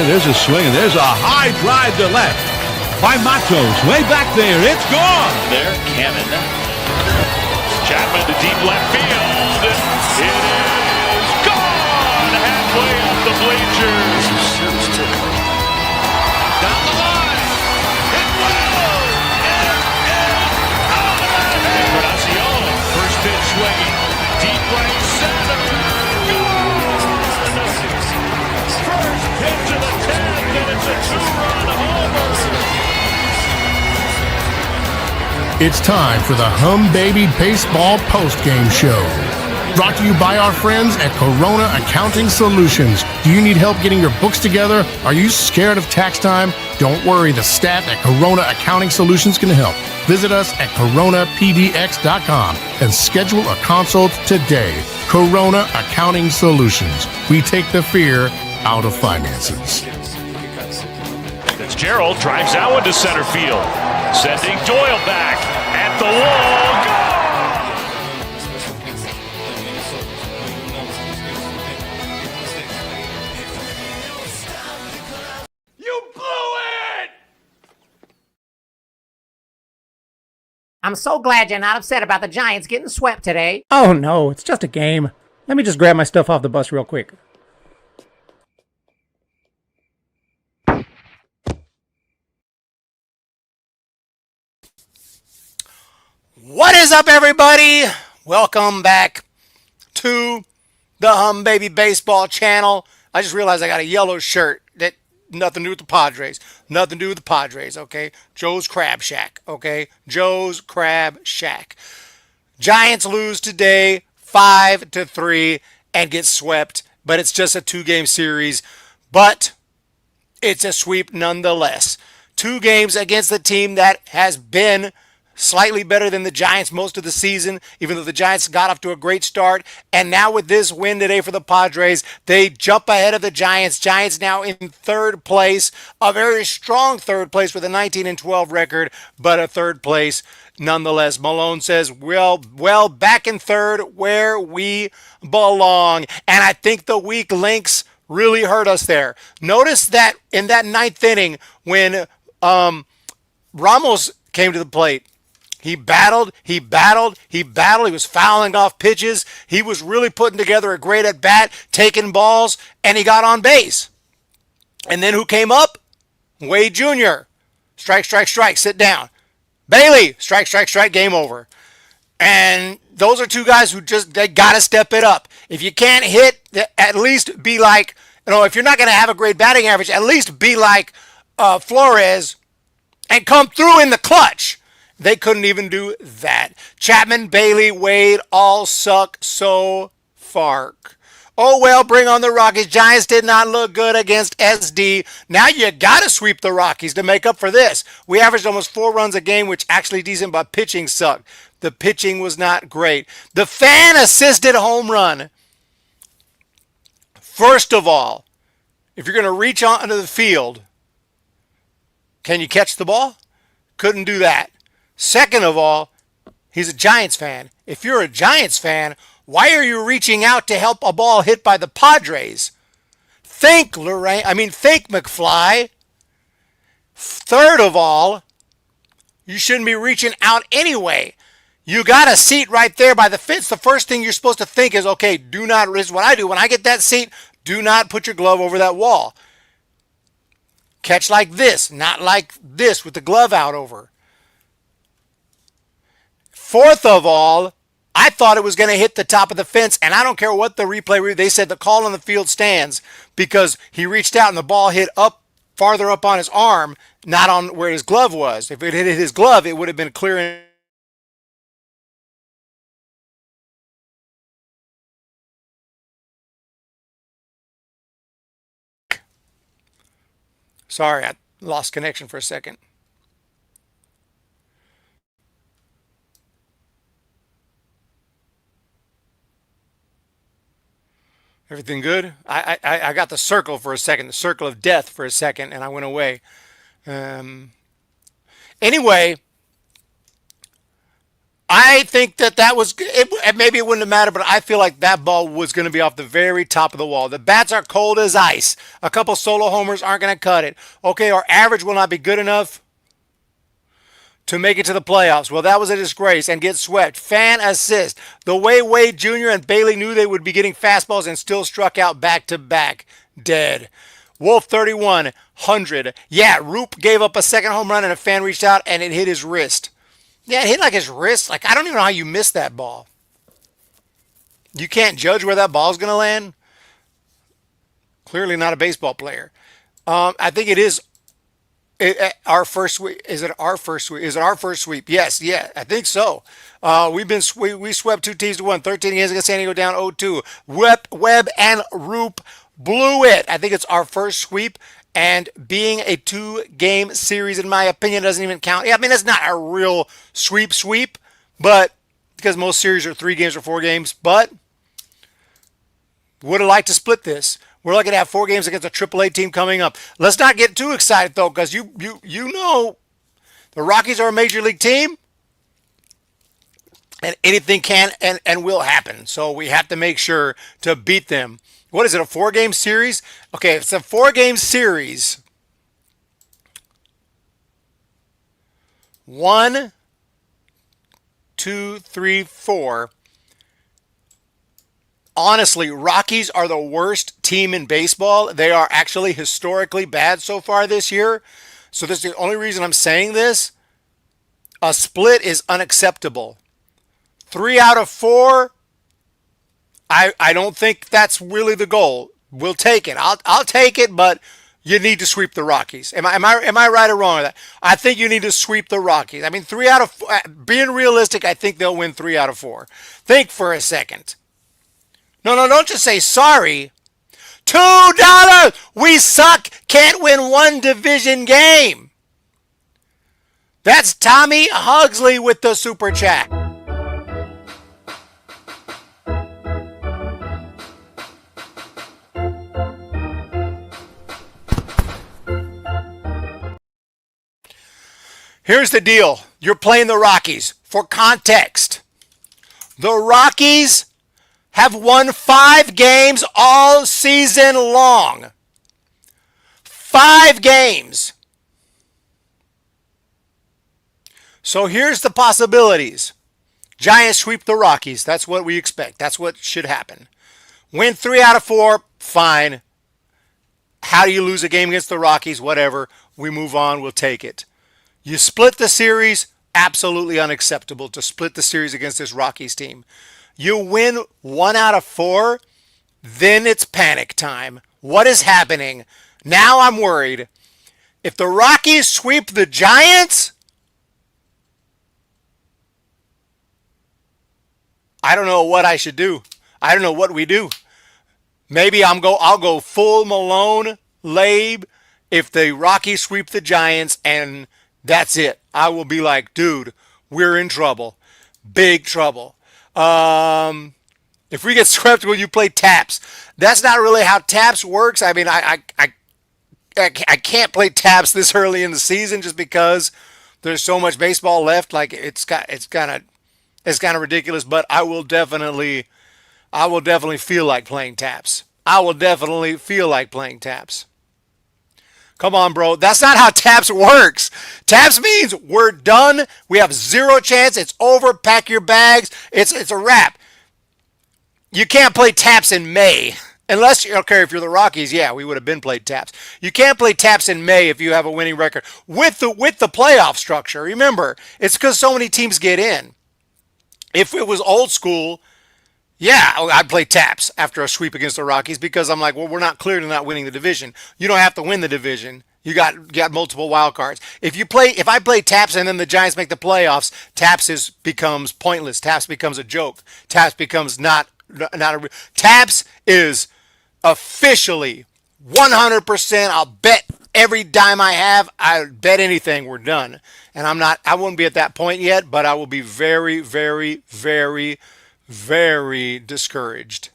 here. There's a swing, and there's a high drive to left by Matos. Way back there. It's gone. There, Cannon. Chapman to deep left field. It is gone. Halfway up the bleachers. Down the line. It will. It is out of here. Encarnacion. First pitch swinging. Deep right center. First pitch of the 10th, and it's a two-run homer. It's time for the Humm Baby Baseball Postgame Show. Brought to you by our friends at Corona Accounting Solutions. Do you need help getting your books together? Are you scared of tax time? Don't worry, the staff at Corona Accounting Solutions can help. Visit us at coronapdx.com and schedule a consult today. Corona Accounting Solutions. We take the fear out of finances. Fitzgerald drives that one to center field, sending Doyle back at the wall. Go! You blew it! I'm so glad you're not upset about the Giants getting swept today. Oh no, it's just a game. Let me just grab my stuff off the bus real quick. What is up, everybody? Welcome back to the Humm Baby Baseball channel. I just realized I got a yellow shirt that nothing to do with the Padres. Nothing to do with the Padres, okay? Joe's Crab Shack, okay? Joe's Crab Shack. Giants lose today 5-3 and get swept, but it's just a two-game series. But it's a sweep nonetheless. 2 games against the team that has been slightly better than the Giants most of the season, even though the Giants got off to a great start. And now with this win today for the Padres, they jump ahead of the Giants. Giants now in third place, a very strong third place with a 19-12 record, but a third place nonetheless. Malone says, well, back in third where we belong. And I think the weak links really hurt us there. Notice that in that 9th inning when Ramos came to the plate, He battled. He was fouling off pitches. He was really putting together a great at-bat, taking balls, and he got on base. And then who came up? Wade Jr. Strike, sit down. Bailey, strike, game over. And those are 2 guys who they got to step it up. If you can't hit, at least be like, if you're not going to have a great batting average, at least be like Flores and come through in the clutch. They couldn't even do that. Chapman, Bailey, Wade all suck so far. Oh, well, bring on the Rockies. Giants did not look good against SD. Now you got to sweep the Rockies to make up for this. We averaged almost 4 runs a game, which actually decent, but pitching sucked. The pitching was not great. The fan-assisted home run. First of all, if you're going to reach onto the field, can you catch the ball? Couldn't do that. Second of all, he's a Giants fan. If you're a Giants fan, why are you reaching out to help a ball hit by the Padres? Think McFly. Third of all, you shouldn't be reaching out anyway. You got a seat right there by the fence. The first thing you're supposed to think is, okay, do not, this is what I do. When I get that seat, do not put your glove over that wall. Catch like this, not like this with the glove out over. Fourth of all, I thought it was going to hit the top of the fence, and I don't care what the replay, they said the call on the field stands because he reached out and the ball hit farther up on his arm, not on where his glove was. If it hit his glove, it would have been clear. Sorry, I lost connection for a second. Everything good? I got the circle for a second, the circle of death for a second, and I went away. Anyway, I think that was maybe it wouldn't have mattered, but I feel like that ball was going to be off the very top of the wall. The bats are cold as ice. A couple solo homers aren't going to cut it. Okay, our average will not be good enough to make it to the playoffs. Well, that was a disgrace and get swept. Fan assist. The way Wade Jr. and Bailey knew they would be getting fastballs and still struck out back to back. Dead. Wolf 31, 100. Yeah, Roop gave up a second home run and a fan reached out and it hit his wrist. Yeah, it hit like his wrist. Like, I don't even know how you missed that ball. You can't judge where that ball's going to land. Clearly not a baseball player. I think it is our first sweep. Is it our first sweep? Is it our first sweep? Yes, yeah, I think so. We swept 2 teams to 1. 13 games against San Diego down 0-2. Webb and Roop blew it. I think it's our first sweep. And being a 2-game series, in my opinion, doesn't even count. Yeah, I mean, it's not a real sweep, but because most series are 3 games or 4 games. But would have liked to split this. We're looking to have 4 games against a AAA team coming up. Let's not get too excited, though, because you know the Rockies are a major league team. And anything can and will happen. So we have to make sure to beat them. What is it, a 4-game series? Okay, if it's a 4-game series. 1, 2, 3, 4. Honestly, Rockies are the worst team in baseball. They are actually historically bad so far this year. So this is the only reason I'm saying this. A split is unacceptable. 3 out of 4. I don't think that's really the goal. We'll take it. I'll take it, but you need to sweep the Rockies. Am I right or wrong with that? I think you need to sweep the Rockies. I mean, 3 out of 4, being realistic, I think they'll win 3 out of 4. Think for a second. No, don't just say sorry. $2. We suck. Can't win 1 division game. That's Tommy Hugsley with the super chat. Here's the deal. You're playing the Rockies. For context, the Rockies have won 5 games all season long. 5 games. So here's the possibilities. Giants sweep the Rockies. That's what we expect. That's what should happen. Win 3 out of 4. Fine. How do you lose a game against the Rockies? Whatever. We move on. We'll take it. You split the series, absolutely unacceptable to split the series against this Rockies team. You win 1 out of 4, then it's panic time. What is happening? Now I'm worried. If the Rockies sweep the Giants, I don't know what I should do. I don't know what we do. Maybe I'll go full Malone, Labe, if the Rockies sweep the Giants, and that's it. I will be like, dude, we're in trouble. Big trouble. If we get swept, will you play taps? That's not really how taps works. I mean, I can't play taps this early in the season just because there's so much baseball left. Like it's kind of ridiculous. But I will definitely feel like playing taps. I will definitely feel like playing taps. Come on, bro. That's not how taps works. Taps means we're done. We have 0 chance. It's over. Pack your bags. It's a wrap. You can't play taps in May. Unless, okay, if you're the Rockies, yeah, we would have been played taps. You can't play taps in May if you have a winning record. With the playoff structure, remember, it's because so many teams get in. If it was old school, yeah, I'd play taps after a sweep against the Rockies because I'm like, well, we're not clearly not winning the division. You don't have to win the division. You got multiple wild cards. If I play taps and then the Giants make the playoffs, taps becomes pointless. Taps becomes a joke. Taps becomes not a taps is officially 100%. I'll bet every dime I have. I bet anything. We're done. And I won't be at that point yet, but I will be very, very, very, very discouraged.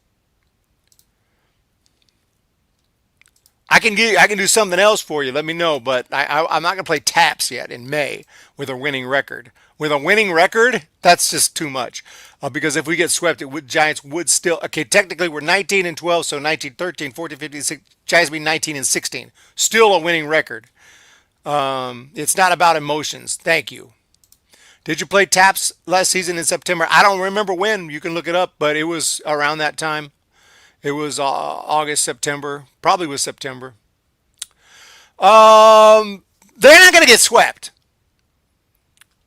I can do something else for you. Let me know, but I'm not gonna play taps yet in May with a winning record. With a winning record, that's just too much. Because if we get swept, Giants would still. Okay, technically we're 19-12, so 19, 13, 14, 15, 16. Giants be 19-16. Still a winning record. It's not about emotions. Thank you. Did you play taps last season in September? I don't remember when. You can look it up, but it was around that time. It was August, September. Probably was September. They're not going to get swept.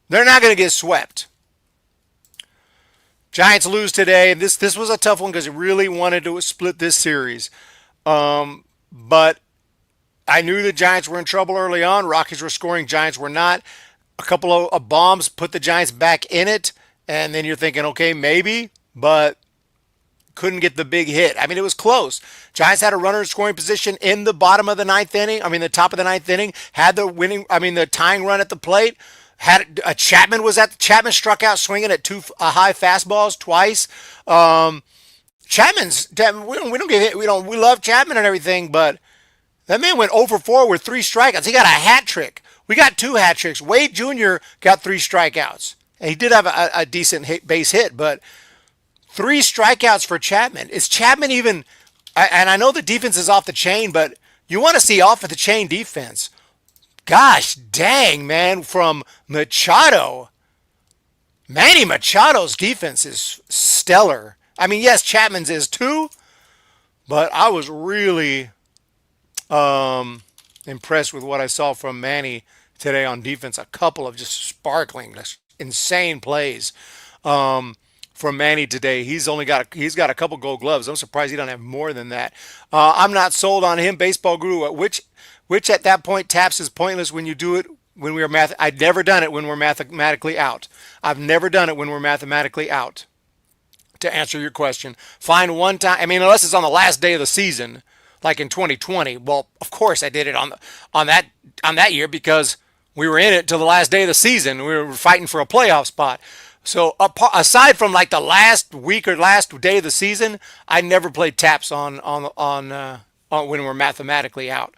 They're not going to get swept. Giants lose today. This was a tough one because you really wanted to split this series. But I knew the Giants were in trouble early on. Rockies were scoring. Giants were not. A couple of bombs put the Giants back in it. And then you're thinking, okay, maybe. But couldn't get the big hit. I mean, it was close. Giants had a runner in scoring position in the bottom of the ninth inning. I mean, the top of the ninth inning. Had the tying run at the plate. Had Chapman struck out swinging at two high fastballs twice. We love Chapman and everything, but that man went 0 for 4 with 3 strikeouts. He got a hat trick. We got 2 hat tricks. Wade Jr. got 3 strikeouts. And he did have a decent base hit, but 3 strikeouts for Chapman. Is Chapman even? And I know the defense is off the chain, but you want to see off of the chain defense. Gosh dang, man, from Machado. Manny Machado's defense is stellar. I mean, yes, Chapman's is too, but I was really impressed with what I saw from Manny today on defense. A couple of just sparkling, insane plays from Manny today. He's got a couple Gold Gloves. I'm surprised he don't have more than that. I'm not sold on him. Baseball Guru, which at that point taps is pointless when you do it when we are I'd never done it when we're mathematically out. I've never done it when we're mathematically out. To answer your question, find one time. I mean, unless it's on the last day of the season, like in 2020. Well, of course I did it on that year because we were in it till the last day of the season. We were fighting for a playoff spot. So aside from like the last week or last day of the season, I never played taps on when we're mathematically out.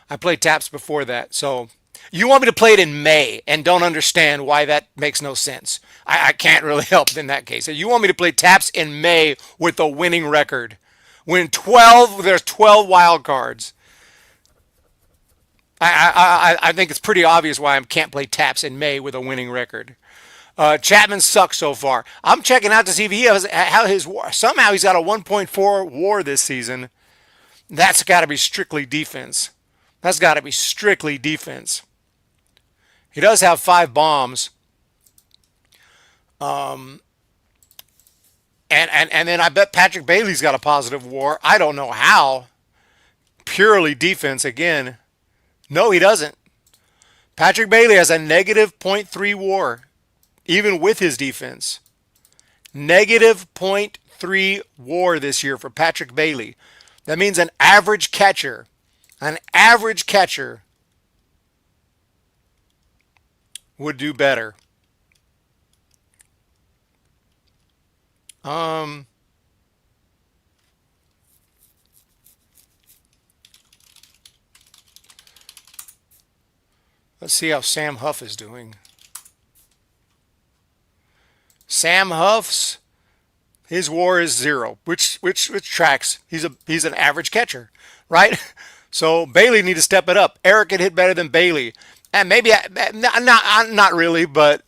I played taps before that. So you want me to play it in May and don't understand why that makes no sense. I can't really help in that case. So you want me to play taps in May with a winning record when there's 12 wild cards. I think it's pretty obvious why I can't play taps in May with a winning record. Chapman sucks so far. I'm checking out to see if he has how his WAR. Somehow he's got a 1.4 WAR this season. That's got to be strictly defense. That's got to be strictly defense. He does have 5 bombs. And then I bet Patrick Bailey's got a positive WAR. I don't know how. Purely defense again. No, he doesn't. Patrick Bailey has a negative .3 WAR, even with his defense. Negative .3 WAR this year for Patrick Bailey. That means an average catcher would do better. Let's see how Sam Huff is doing. Sam Huff's his WAR is 0, which tracks. He's an average catcher, right? So Bailey need to step it up. Eric could hit better than Bailey. And maybe, not really, but,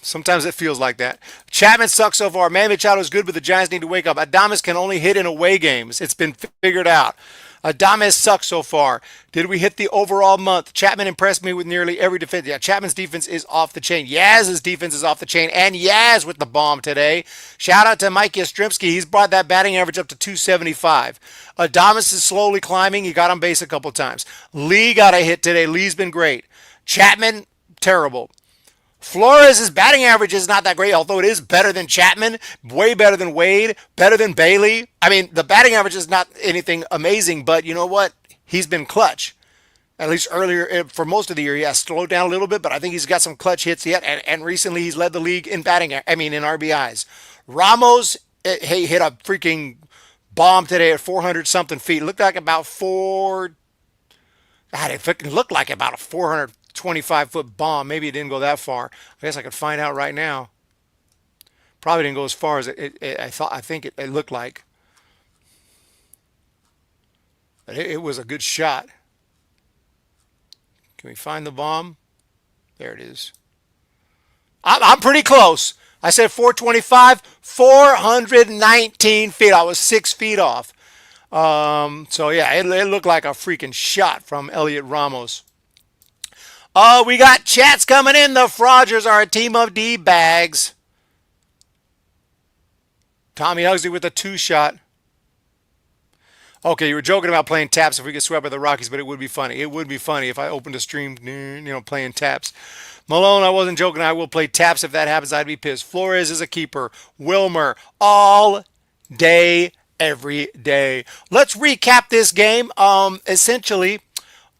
sometimes it feels like that. Chapman sucks so far. Manny Machado is good, but the Giants need to wake up. Adames can only hit in away games. It's been figured out. Adames sucks so far. Did we hit the overall month? Chapman impressed me with nearly every defense. Yeah, Chapman's defense is off the chain. Yaz's defense is off the chain. And Yaz with the bomb today. Shout out to Mike Yastrzemski. He's brought that batting average up to 275. Adames is slowly climbing. He got on base a couple times. Lee got a hit today. Lee's been great. Chapman, terrible. Flores' batting average is not that great, although it is better than Chapman, way better than Wade, better than Bailey. I mean, the batting average is not anything amazing, but you know what? He's been clutch. At least earlier, for most of the year, he has slowed down a little bit, but I think he's got some clutch hits yet, and recently he's led the league in in RBIs. Ramos hit a freaking bomb today at 400-something feet. Looked like about 4 God, it looked like about a 425-foot bomb. Maybe it didn't go that far. I guess I could find out right now. Probably didn't go as far as I thought. I think it looked like. But it was a good shot. Can we find the bomb? There it is. I'm pretty close. I said 425, 419 feet. I was 6 feet off. So yeah, it looked like a freaking shot from Elliot Ramos. We got chats coming in. The Frogers are a team of D-bags. Tommy Huxley with a 2-shot. Okay, you were joking about playing taps if we get swept by the Rockies, but it would be funny. It would be funny if I opened a stream, playing taps. Malone, I wasn't joking. I will play taps if that happens. I'd be pissed. Flores is a keeper. Wilmer, all day, every day. Let's recap this game. Essentially,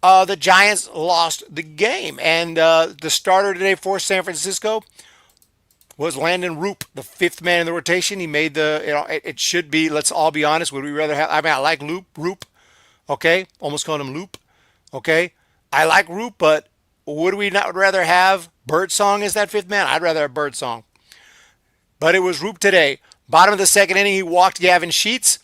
the Giants lost the game, and the starter today for San Francisco was Landon Roop, the 5th man in the rotation. He made it should be, let's all be honest, would we rather have, I like Roop, okay? Almost called him Loop, okay? I like Roop, but would we not rather have Birdsong as that 5th man? I'd rather have Birdsong. But it was Roop today. Bottom of the 2nd inning, he walked Gavin Sheets,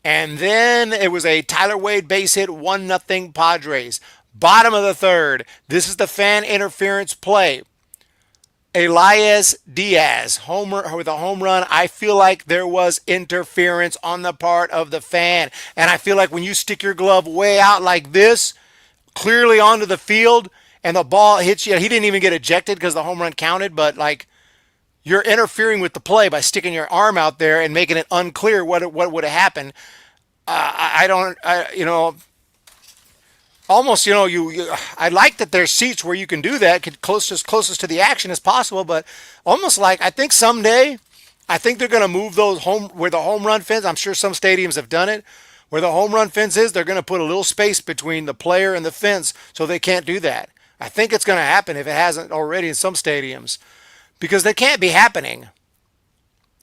and then it was a Tyler Wade base hit, 1-0 Padres. Bottom of the 3rd, this is the fan interference play. Elias Diaz, homer with a home run. I feel like there was interference on the part of the fan. And I feel like when you stick your glove way out like this, clearly onto the field, and the ball hits you, he didn't even get ejected because the home run counted, but like you're interfering with the play by sticking your arm out there and making it unclear what would have happened. Almost, I like that there's seats where you can do that, closest to the action as possible, but almost like I think someday, I think they're going to move those where the home run fence, I'm sure some stadiums have done it, where the home run fence is, they're going to put a little space between the player and the fence so they can't do that. I think it's going to happen if it hasn't already in some stadiums, because they can't be happening.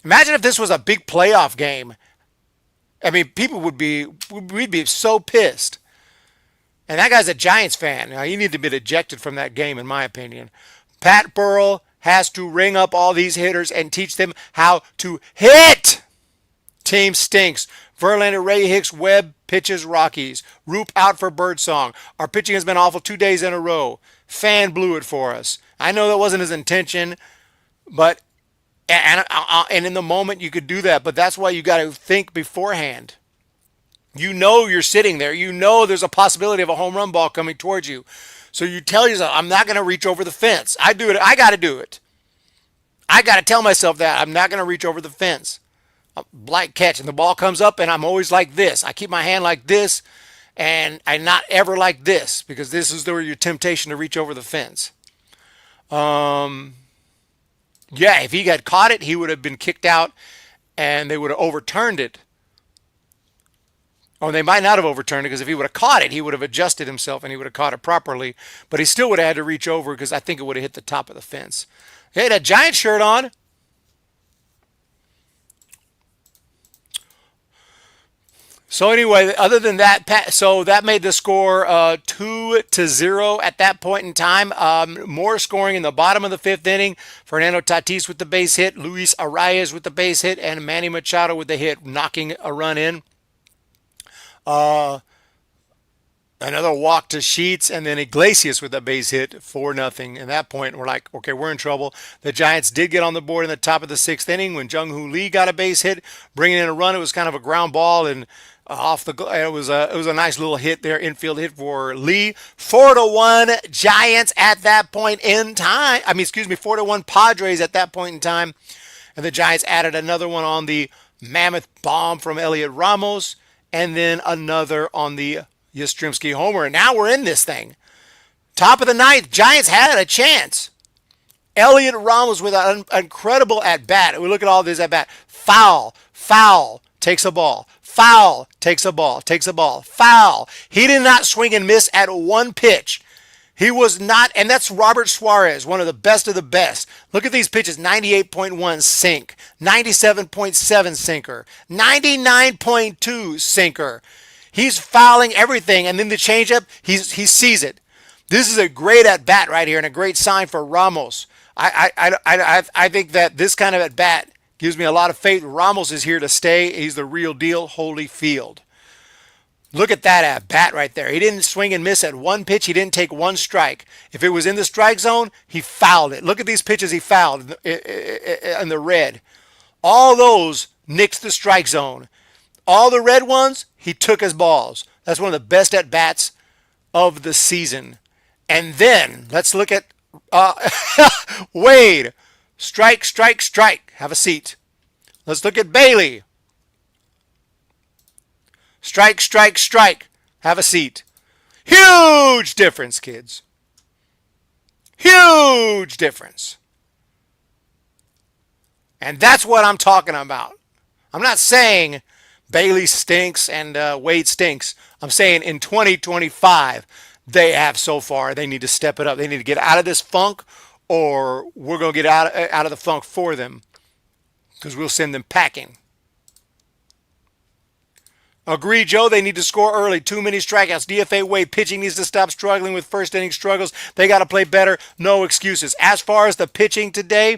Imagine if this was a big playoff game. I mean, we'd be so pissed. And that guy's a Giants fan. Now, he needs to be ejected from that game, in my opinion. Pat Burrell has to ring up all these hitters and teach them how to hit. Team stinks. Verlander, Ray Hicks, Webb pitches Rockies. Roop out for Birdsong. Our pitching has been awful 2 days in a row. Fan blew it for us. I know that wasn't his intention, but and in the moment you could do that, but that's why you got to think beforehand. You know you're sitting there. You know there's a possibility of a home run ball coming towards you. So you tell yourself, I'm not going to reach over the fence. I do it. I got to do it. I got to tell myself that. I'm not going to reach over the fence. A blind catch, and the ball comes up, and I'm always like this. I keep my hand like this, and I'm not ever like this, because this is your temptation to reach over the fence. Yeah, if he got caught it, he would have been kicked out, and they would have overturned it. Or they might not have overturned it, because if he would have caught it, he would have adjusted himself and he would have caught it properly. But he still would have had to reach over, because I think it would have hit the top of the fence. He had a Giant shirt on. So anyway, other than that, so that made the score 2-0 at that point in time. More scoring in the bottom of the 5th inning. Fernando Tatis with the base hit, Luis Arias with the base hit, and Manny Machado with the hit, knocking a run in. Another walk to Sheets, and then Iglesias with a base hit, 4-0. At that point, we're like, okay, we're in trouble. The Giants did get on the board in the top of the 6th inning when Jung-Hoo Lee got a base hit, bringing in a run. It was kind of a ground ball, and it was a nice little hit there, infield hit for Lee. 4-1 Giants at that point in time. 4-1 Padres at that point in time, and the Giants added another one on the mammoth bomb from Elliot Ramos, and then another on the Yastrzemski homer. And now we're in this thing. Top of the 9th, Giants had a chance. Elliot Ramos with an incredible at-bat. We look at all this at-bat. Foul, takes a ball. Foul, takes a ball, foul. He did not swing and miss at one pitch. He was not, and that's Robert Suarez, one of the best of the best. Look at these pitches, 98.1 sink, 97.7 sinker, 99.2 sinker. He's fouling everything, and then the changeup, he sees it. This is a great at bat right here, and a great sign for Ramos. I think that this kind of at bat gives me a lot of faith. Ramos is here to stay. He's the real deal. Holyfield. Look at that at bat right there. He didn't swing and miss at one pitch. He didn't take one strike. If it was in the strike zone, he fouled it. Look at these pitches he fouled in the red. All those nicked the strike zone. All the red ones, he took as balls. That's one of the best at bats of the season. And then let's look at Wade. Strike, strike, strike. Have a seat. Let's look at Bailey. Strike, strike, strike. Have a seat. Huge difference, kids. Huge difference. And that's what I'm talking about. I'm not saying Bailey stinks and Wade stinks. I'm saying in 2025, they need to step it up. They need to get out of this funk, or we're going to get out of the funk for them, because we'll send them packing. Agree, Joe. They need to score early. Too many strikeouts. DFA Wade pitching needs to stop struggling with first inning struggles. They got to play better. No excuses. As far as the pitching today,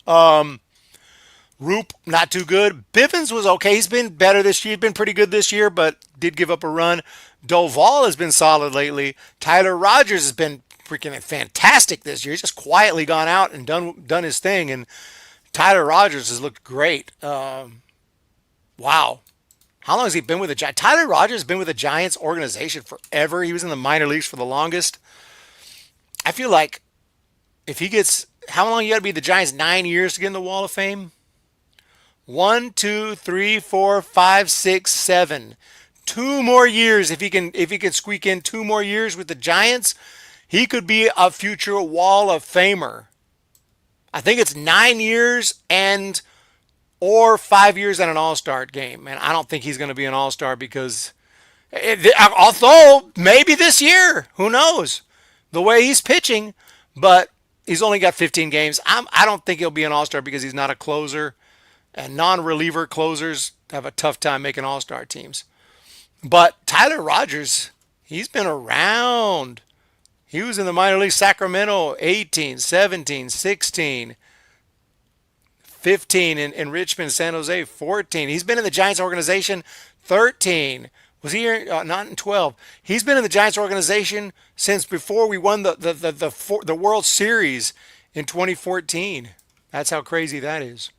Roop, not too good. Bivens was okay. He's been better this year. He's been pretty good this year, but did give up a run. Doval has been solid lately. Tyler Rogers has been freaking fantastic this year. He's just quietly gone out and done his thing, and Tyler Rogers has looked great. Wow. How long has he been with the Giants? Tyler Rogers has been with the Giants organization forever. He was in the minor leagues for the longest. I feel like if he gets, how long you got to be the Giants? 9 years to get in the Wall of Fame? 1, 2, 3, 4, 5, 6, 7. 2 more years. If he can squeak in 2 more years with the Giants, he could be a future Wall of Famer. I think it's 9 years or 5 years at an All-Star game. And I don't think he's going to be an All-Star because, although maybe this year, who knows, the way he's pitching, but he's only got 15 games. I don't think he'll be an All-Star because he's not a closer, and non-reliever closers have a tough time making All-Star teams. But Tyler Rogers, he's been around. He was in the minor league Sacramento 18, 17, 16. 15 in Richmond, San Jose, 14. He's been in the Giants organization 13. Was he here? Not in 12. He's been in the Giants organization since before we won the World Series in 2014. That's how crazy that is.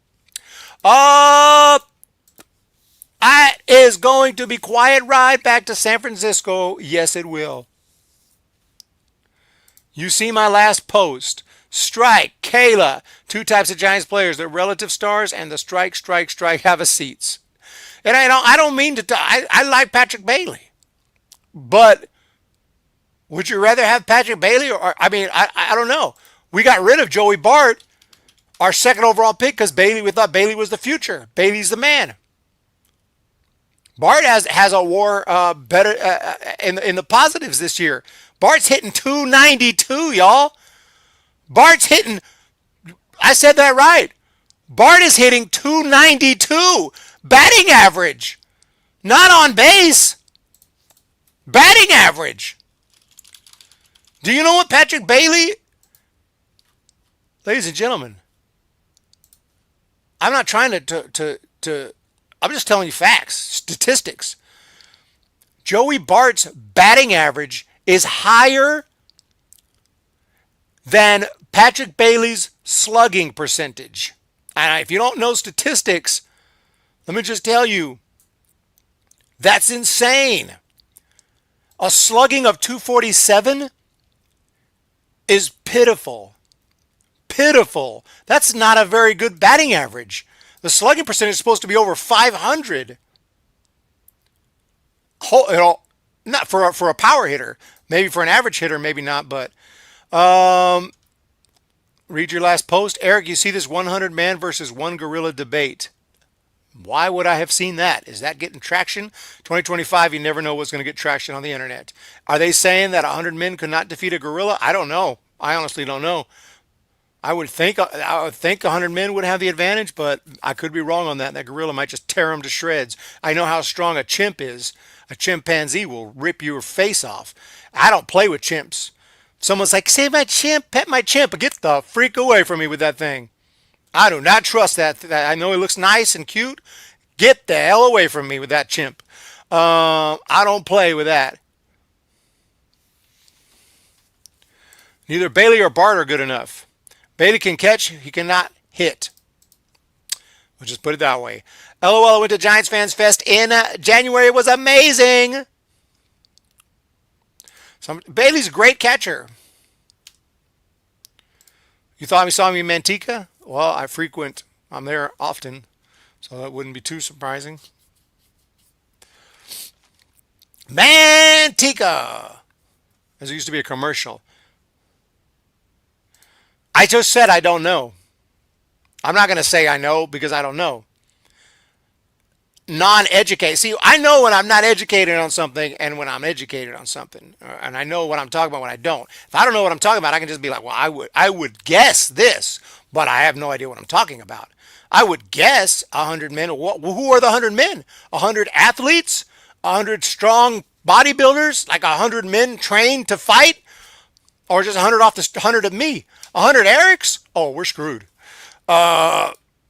It is going to be quiet ride back to San Francisco. Yes, it will. You see my last post. Strike, Kayla, 2 types of Giants players, the relative stars and the strike, strike, strike, have a seats. And I don't mean to, I like Patrick Bailey, but would you rather have Patrick Bailey or I don't know. We got rid of Joey Bart, our second overall pick, because we thought Bailey was the future. Bailey's the man. Bart has a war better in the positives this year. Bart's hitting 292, y'all. Bart's hitting, I said that right. Bart is hitting 292 batting average. Not on base. Batting average. Do you know what Patrick Bailey? Ladies and gentlemen, I'm not trying to I'm just telling you facts, statistics. Joey Bart's batting average is higher than Patrick Bailey's slugging percentage. And if you don't know statistics, let me just tell you, that's insane. A slugging of 247 is pitiful. Pitiful. That's not a very good batting average. The slugging percentage is supposed to be over 500. Not for a power hitter. Maybe for an average hitter, maybe not, but read your last post. Eric, you see this 100 man versus 1 gorilla debate. Why would I have seen that? Is that getting traction? 2025, you never know what's going to get traction on the internet. Are they saying that 100 men could not defeat a gorilla? I don't know. I honestly don't know. I would think 100 men would have the advantage, but I could be wrong on that. That gorilla might just tear them to shreds. I know how strong a chimp is. A chimpanzee will rip your face off. I don't play with chimps. Someone's like, save my chimp, pet my chimp. Get the freak away from me with that thing. I do not trust that. I know it looks nice and cute. Get the hell away from me with that chimp. I don't play with that. Neither Bailey or Bart are good enough. Bailey can catch, he cannot hit. We'll just put it that way. LOL, I went to Giants Fans Fest in January. It was amazing. Bailey's a great catcher. You thought we saw me in Manteca? Well, I'm there often, so that wouldn't be too surprising. Manteca! As it used to be a commercial. I just said I don't know. I'm not going to say I know because I don't know. Non-educated. See, I know when I'm not educated on something and when I'm educated on something. And I know what I'm talking about when I don't. If I don't know what I'm talking about, I can just be like, well, I would guess this, but I have no idea what I'm talking about. I would guess 100 men. Who are the 100 men? 100 athletes? 100 strong bodybuilders? Like 100 men trained to fight? Or just 100 off the 100 of me? 100 Erics? Oh, we're screwed.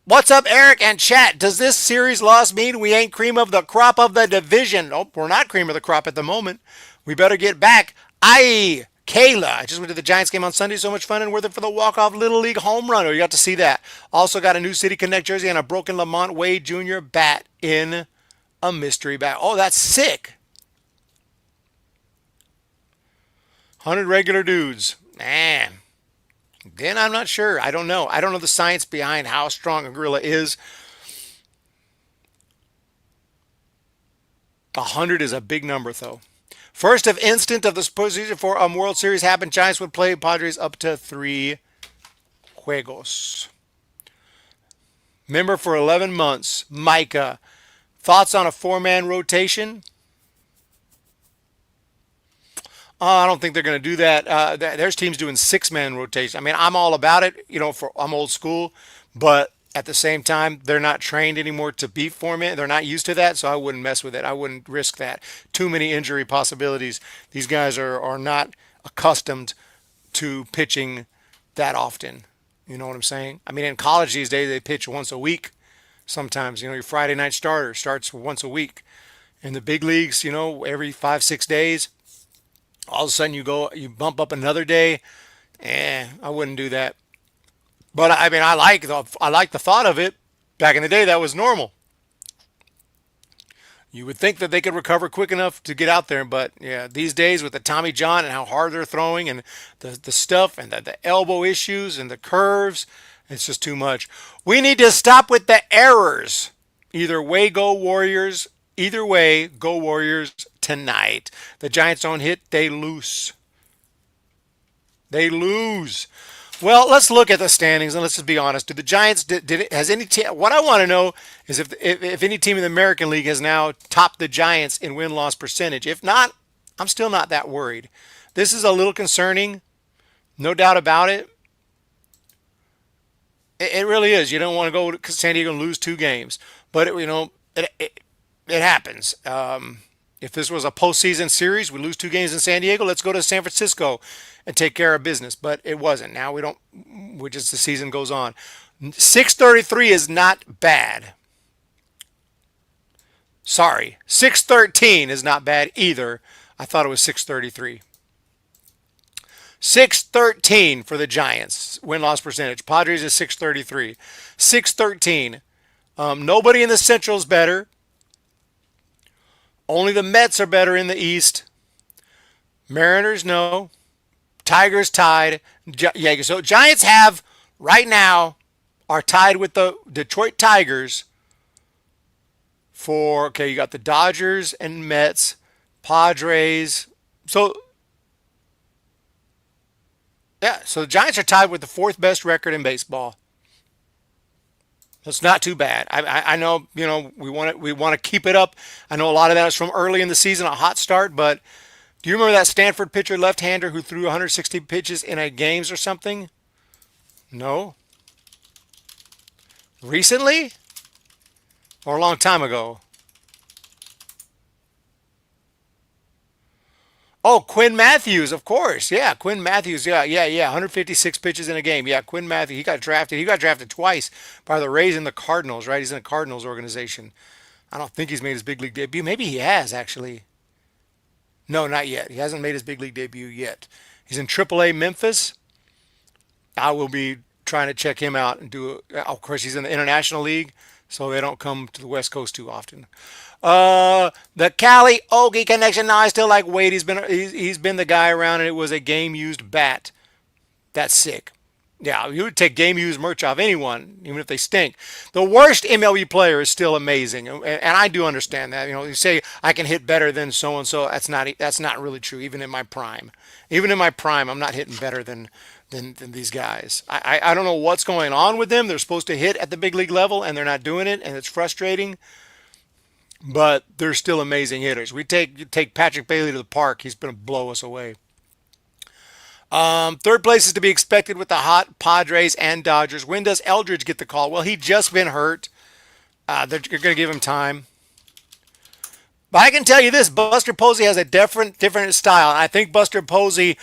What's up, Eric and chat? Does this series loss mean we ain't cream of the crop of the division? Nope, we're not cream of the crop at the moment. We better get back. Kayla. I just went to the Giants game on Sunday. So much fun and worth it for the walk-off Little League home run. Oh, you got to see that. Also got a new City Connect jersey and a broken Lamont Wade Jr. bat in a mystery bat. Oh, that's sick. 100 regular dudes. Man. Then I'm not sure. I don't know. I don't know the science behind how strong a gorilla is. 100 is a big number, though. First of instant of the procedure for a World Series happened. Giants would play Padres up to 3 juegos. Member for 11 months, Micah. Thoughts on a 4-man rotation? I don't think they're going to do that. There's teams doing 6-man rotation. I mean, I'm all about it. I'm old school, but at the same time, they're not trained anymore to be 4-man. They're not used to that, so I wouldn't mess with it. I wouldn't risk that. Too many injury possibilities. These guys are not accustomed to pitching that often. You know what I'm saying? I mean, in college these days, they pitch once a week. Sometimes, your Friday night starter starts once a week. In the big leagues, every 5-6 days. All of a sudden you bump up another day. I wouldn't do that. But I mean, I like the thought of it. Back in the day, that was normal. You would think that they could recover quick enough to get out there, but yeah, these days with the Tommy John and how hard they're throwing and the stuff and the elbow issues and the curves, it's just too much. We need to stop with the errors. Either way, go Warriors. Either way, go Warriors tonight. The Giants don't hit, they lose. They lose. Well, let's look at the standings and let's just be honest. Do the Giants what I want to know is if any team in the American League has now topped the Giants in win-loss percentage. If not, I'm still not that worried. This is a little concerning, no doubt about it. It really is. You don't want to go to San Diego and lose 2 games, but it happens. If this was a postseason series, we lose 2 games in San Diego, let's go to San Francisco and take care of business. But it wasn't. Now the season goes on. 633 is not bad. Sorry, 613 is not bad either. I thought it was 633. 613 for the Giants, win-loss percentage. Padres is 633. 613. Nobody in the Central is better. Only the Mets are better in the East. Mariners, no. Tigers tied. So Giants right now, are tied with the Detroit Tigers you got the Dodgers and Mets, Padres. So the Giants are tied with the 4th best record in baseball. That's not too bad. I know, we want to keep it up. I know a lot of that is from early in the season, a hot start, but do you remember that Stanford pitcher left-hander who threw 160 pitches in a games or something? No. Recently? Or a long time ago? Oh, Quinn Matthews, of course. Yeah, Quinn Matthews. Yeah. 156 pitches in a game. Yeah, Quinn Matthews. He got drafted. He got drafted twice by the Rays and the Cardinals, right? He's in the Cardinals organization. I don't think he's made his big league debut. Maybe he has, actually. No, not yet. He hasn't made his big league debut yet. He's in AAA Memphis. I will be trying to check him out and do. Of course, he's in the International League, so they don't come to the West Coast too often. The Cali Okie connection. Now I still like Wade. He's been the guy around, and it was a game used bat. That's sick. Yeah, you would take game used merch off anyone, even if they stink. The worst MLB player is still amazing, and I do understand that. You say I can hit better than so and so. That's not really true. Even in my prime, I'm not hitting better than these guys. I don't know what's going on with them. They're supposed to hit at the big league level, and they're not doing it, and it's frustrating. But they're still amazing hitters. You take Patrick Bailey to the park, he's going to blow us away. Third place is to be expected with the hot Padres and Dodgers. When does Eldridge get the call? Well, he just been hurt. They're going to give him time. But I can tell you this, Buster Posey has a different style. I think Buster Posey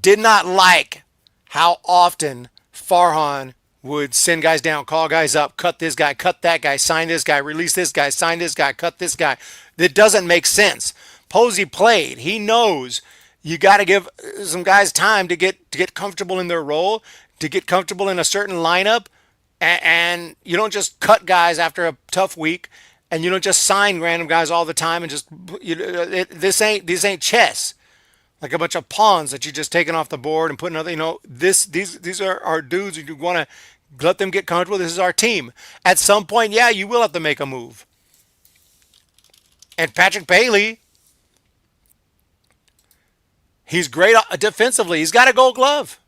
did not like how often Farhan would send guys down, call guys up, cut this guy, cut that guy, sign this guy, release this guy, sign this guy, cut this guy. It doesn't make sense. Posey played. He knows you got to give some guys time to get comfortable in their role, to get comfortable in a certain lineup, and you don't just cut guys after a tough week, and you don't just sign random guys all the time and just this ain't chess. Like a bunch of pawns that you're just taking off the board and putting other, these are our dudes. You want to let them get comfortable. This is our team. At some point, yeah, you will have to make a move. And Patrick Bailey, he's great defensively. He's got a Gold Glove.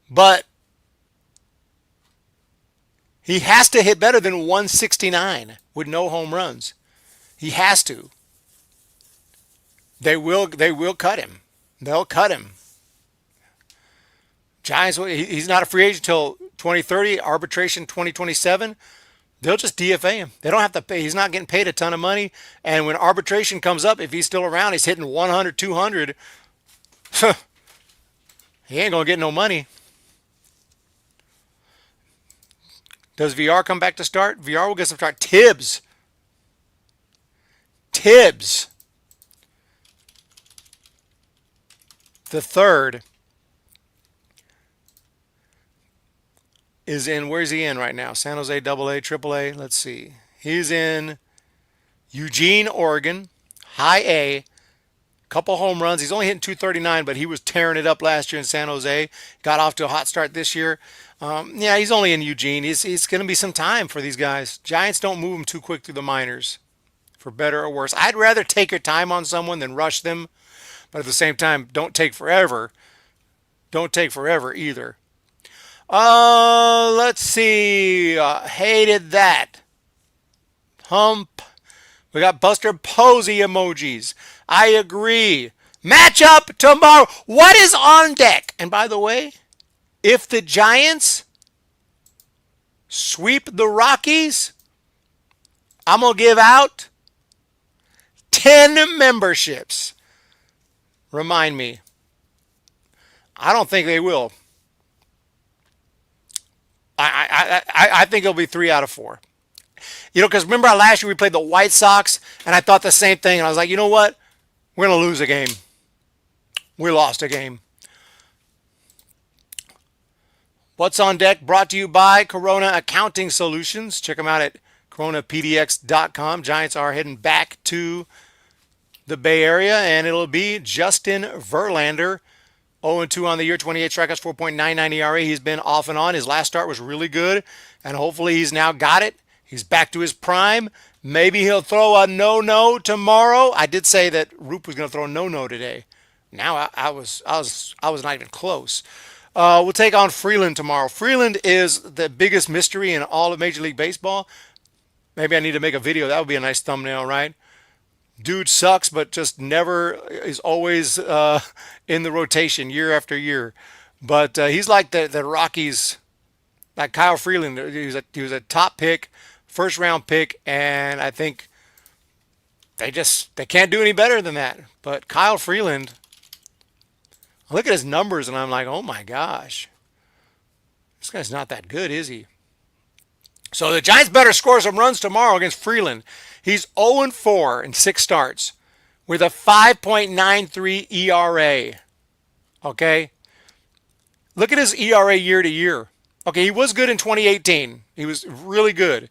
But he has to hit better than 169 with no home runs. He has to. They will cut him. They'll cut him. Giants, he's not a free agent until 2030, arbitration 2027. They'll just DFA him. They don't have to pay. He's not getting paid a ton of money. And when arbitration comes up, if he's still around, he's hitting 100, 200. He ain't going to get no money. Does VR come back to start? VR will get some start. Tibbs. The third is in, where's he in right now? San Jose AA, AAA. Let's see. He's in Eugene, Oregon, high A. Couple home runs. He's only hitting 239, but he was tearing it up last year in San Jose. Got off to a hot start this year. Yeah, he's only in Eugene. He's going to be some time for these guys. Giants don't move them too quick through the minors, for better or worse. I'd rather take your time on someone than rush them. But at the same time, don't take forever. Don't take forever either. Let's see. Hated that. Hump. We got Buster Posey emojis. I agree. Matchup tomorrow. What is on deck? And by the way, if the Giants sweep the Rockies, I'm going to give out 10 memberships. Remind me. I don't think they will. I think it'll be 3 out of 4. Because remember last year we played the White Sox, and I thought the same thing. And I was like, you know what? We're going to lose a game. We lost a game. What's on deck? Brought to you by Corona Accounting Solutions. Check them out at coronapdx.com. Giants are heading back to the Bay Area, and it'll be Justin Verlander. 0-2 on the year, 28 strikeouts, 4.99 ERA. He's been off and on. His last start was really good, and hopefully he's now got it. He's back to his prime. Maybe he'll throw a no-no tomorrow. I did say that Roop was going to throw a no-no today. Now I was not even close. We'll take on Freeland tomorrow. Freeland is the biggest mystery in all of Major League Baseball. Maybe I need to make a video. That would be a nice thumbnail, right? Dude sucks, but just never is always in the rotation year after year. But he's like the Rockies, like Kyle Freeland. He was a top pick, first round pick, and I think they can't do any better than that. But Kyle Freeland, I look at his numbers and I'm like, oh my gosh, this guy's not that good, is he? So the Giants better score some runs tomorrow against Freeland. He's 0-4 in 6 starts with a 5.93 ERA. Okay? Look at his ERA year to year. Okay, he was good in 2018. He was really good.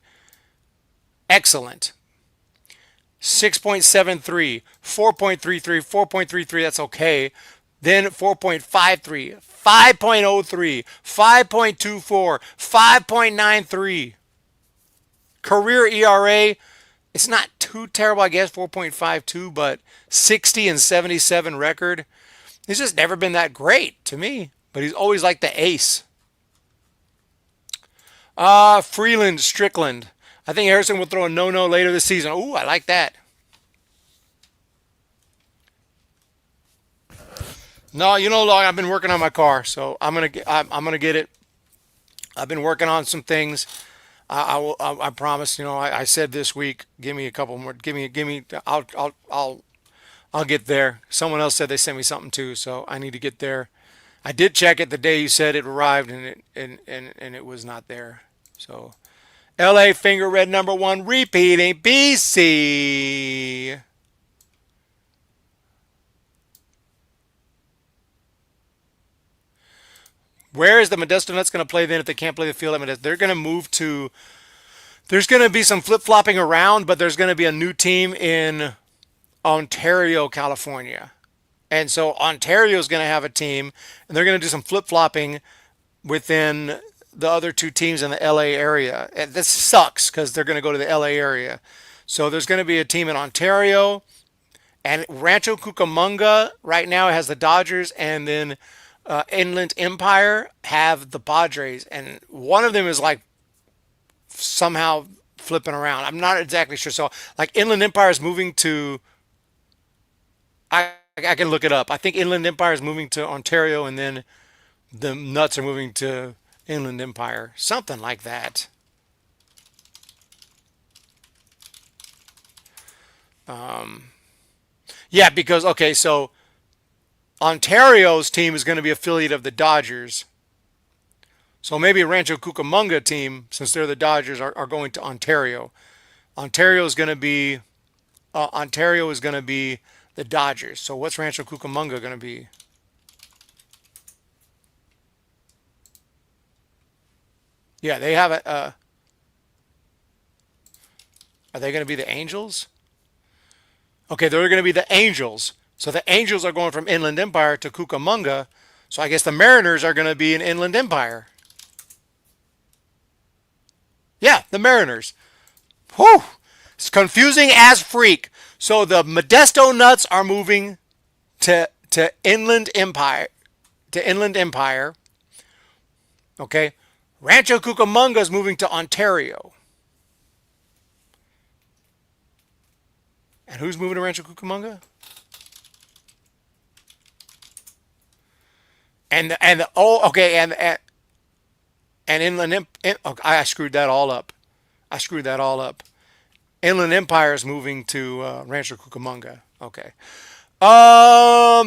Excellent. 6.73, 4.33, 4.33, that's okay. Then 4.53, 5.03, 5.24, 5.93. Career ERA, it's not too terrible, I guess, 4.52, but 60 and 77 record. He's just never been that great to me, but he's always like the ace. Freeland, Strickland. I think Harrison will throw a no-no later this season. Ooh, I like that. No, you know, I've been working on my car, so I'm gonna get it. I've been working on some things. I promise. You know, I said this week. Give me a couple more. Give me. I'll get there. Someone else said they sent me something too, so I need to get there. I did check it the day you said it arrived, and it was not there. So, L.A. Finger Red #1 repeating BC. Where is the Modesto Nuts going to play then if they can't play the field at Modesto? They're going to move to. There's going to be some flip-flopping around, but there's going to be a new team in Ontario, California. And so Ontario is going to have a team, and they're going to do some flip-flopping within the other 2 teams in the LA area. And this sucks because they're going to go to the LA area. So there's going to be a team in Ontario, and Rancho Cucamonga right now has the Dodgers, and then Inland Empire have the Padres, and one of them is like somehow flipping around. I'm not exactly sure. So like Inland Empire is moving to, I can look it up. I think Inland Empire is moving to Ontario, and then the Nuts are moving to Inland Empire. Something like that. Yeah, because, okay, so Ontario's team is going to be affiliate of the Dodgers. So maybe a Rancho Cucamonga team, since they're the Dodgers, are going to Ontario. Ontario is going to be the Dodgers. So what's Rancho Cucamonga going to be? Yeah, they have a. Are they going to be the Angels? Okay, they're going to be the Angels. So the Angels are going from Inland Empire to Cucamonga. So I guess the Mariners are going to be in Inland Empire. Yeah, the Mariners. Whew! It's confusing as freak. So the Modesto Nuts are moving to Inland Empire. Okay. Rancho Cucamonga is moving to Ontario. And who's moving to Rancho Cucamonga? And Inland I screwed that all up. Inland Empire is moving to Rancho Cucamonga. Okay.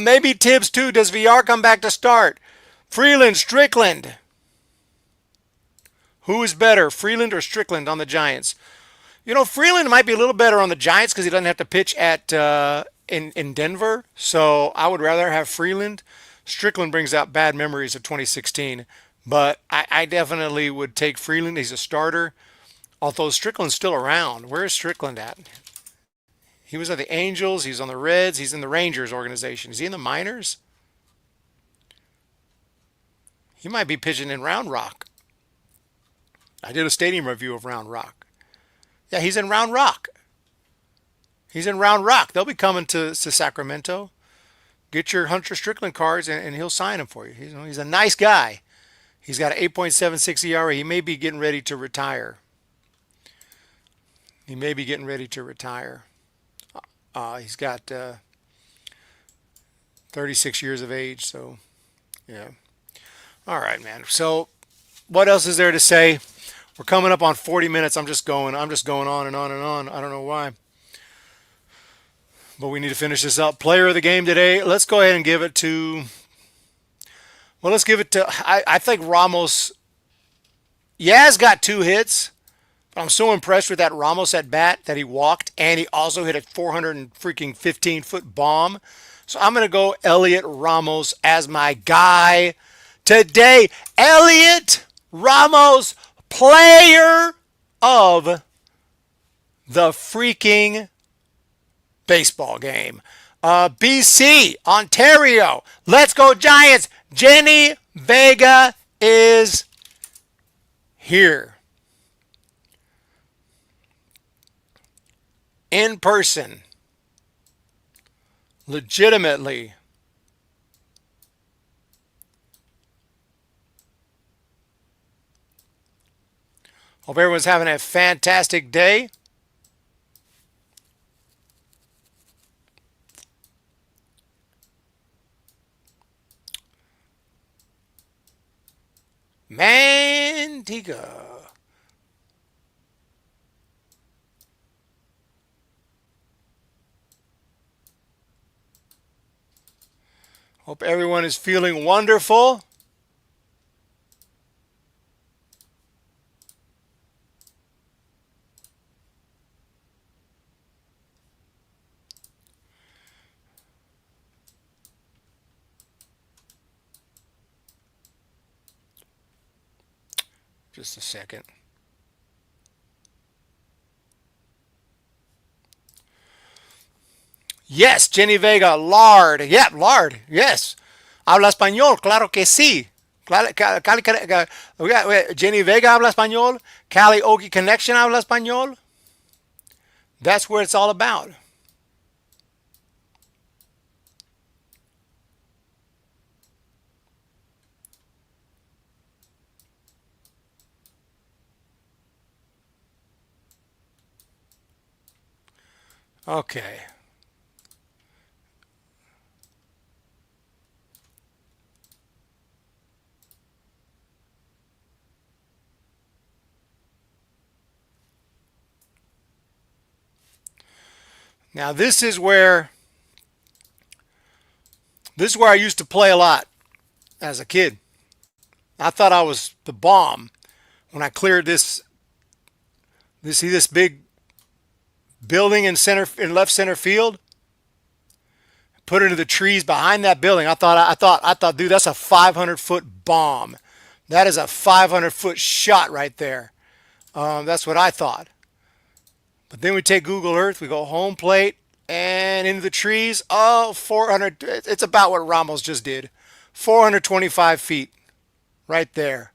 Maybe Tibbs too. Does VR come back to start? Freeland, Strickland. Who is better, Freeland or Strickland on the Giants? You know, Freeland might be a little better on the Giants because he doesn't have to pitch at in Denver. So I would rather have Freeland. Strickland brings out bad memories of 2016. But I definitely would take Freeland. He's a starter. Although Strickland's still around. Where is Strickland at? He was at the Angels. He's on the Reds. He's in the Rangers organization. Is he in the minors? He might be pitching in Round Rock. I did a stadium review of Round Rock. Yeah, he's in Round Rock. They'll be coming to Sacramento. Get your Hunter Strickland cards, and he'll sign them for you. He's a nice guy. He's got an 8.76 ERA. He may be getting ready to retire. He's got 36 years of age, so yeah. All right, man. So what else is there to say? We're coming up on 40 minutes. I'm just going on and on and on. I don't know why. But we need to finish this up. Player of the game today. Let's go ahead and give it to. Well, let's give it to. I think Ramos. Yaz got 2 hits. But I'm so impressed with that Ramos at bat that he walked, and he also hit a 415-foot bomb. So I'm going to go Elliot Ramos as my guy today. Elliot Ramos, player of the freaking baseball game. BC, Ontario. Let's go Giants. Jenny Vega is here. In person. Legitimately. Hope everyone's having a fantastic day. Manteca. Hope everyone is feeling wonderful. Just a second. Yes, Jenny Vega, lard. Yeah, lard. Yes. Habla español, claro que sí. Jenny Vega habla español. Cali Okie Connection habla español. That's what it's all about. Okay. Now this is where I used to play a lot as a kid. I thought I was the bomb when I cleared this. You see this big building in left center field? Put it into the trees behind that building. I thought, dude, that's a 500-foot bomb. That is a 500-foot shot right there. That's what I thought. But then we take Google Earth, we go home plate and into the trees. Oh, 400. It's about what Ramos just did. 425 feet right there.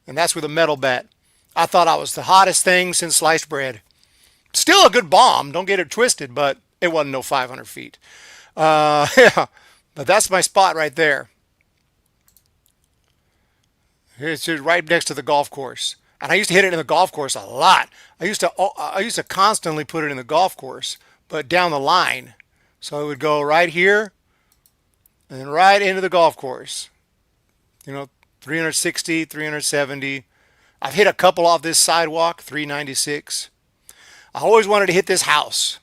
And that's with a metal bat. I thought I was the hottest thing since sliced bread. Still a good bomb, don't get it twisted, but it wasn't no 500 feet. Yeah, but that's my spot right there. It's just right next to the golf course. And I used to hit it in the golf course a lot. I used to constantly put it in the golf course, but down the line. So it would go right here and right into the golf course. 360, 370. I've hit a couple off this sidewalk, 396. I always wanted to hit this house.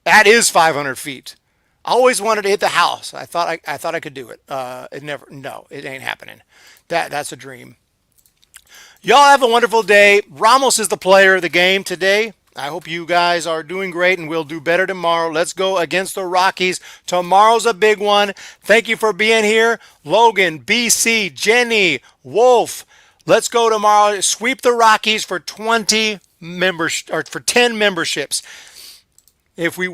That is 500 feet. I always wanted to hit the house. I thought I could do it. It ain't happening. That's a dream. Y'all have a wonderful day. Ramos is the player of the game today. I hope you guys are doing great and we'll do better tomorrow. Let's go against the Rockies. Tomorrow's a big one. Thank you for being here. Logan, BC, Jenny, Wolf. Let's go tomorrow. Sweep the Rockies for 20 members or for 10 memberships. If we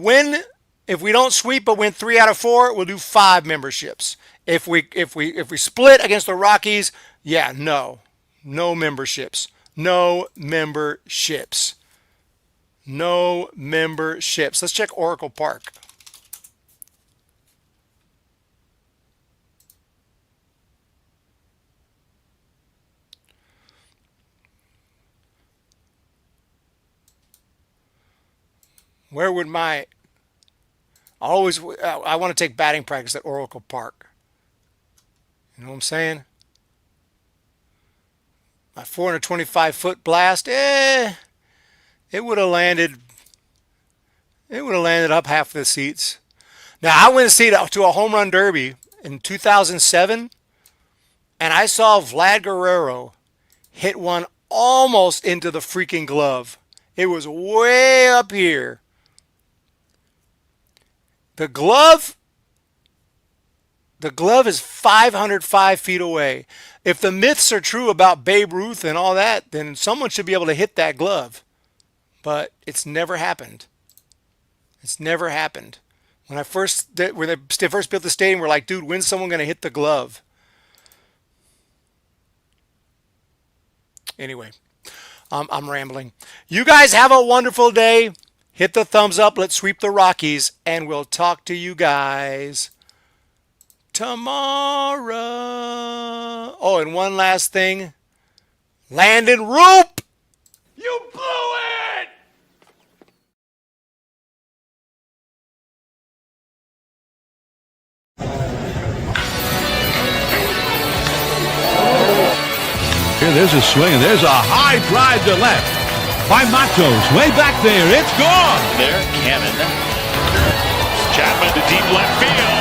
don't sweep but win 3 out of 4, we'll do 5 memberships. If we split against the Rockies, no memberships. No memberships. No memberships. Let's check Oracle Park. Where would I want to take batting practice at Oracle Park. You know what I'm saying? My 425-foot blast, it would have landed It would have landed up half the seats. Now, I went to a home run derby in 2007, and I saw Vlad Guerrero hit one almost into the freaking glove. It was way up here. The glove is 505 feet away. If the myths are true about Babe Ruth and all that, then someone should be able to hit that glove. But it's never happened. It's never happened. When they first built the stadium, we're like, dude, when's someone going to hit the glove? Anyway, I'm rambling. You guys have a wonderful day. Hit the thumbs up. Let's sweep the Rockies, and we'll talk to you guys tomorrow. Oh, and one last thing. Landon Roop! You blew it! Here, there's a swing, and there's a high drive to left by Matos. Way back there, it's gone. There, Cannon. Chapman to deep left field.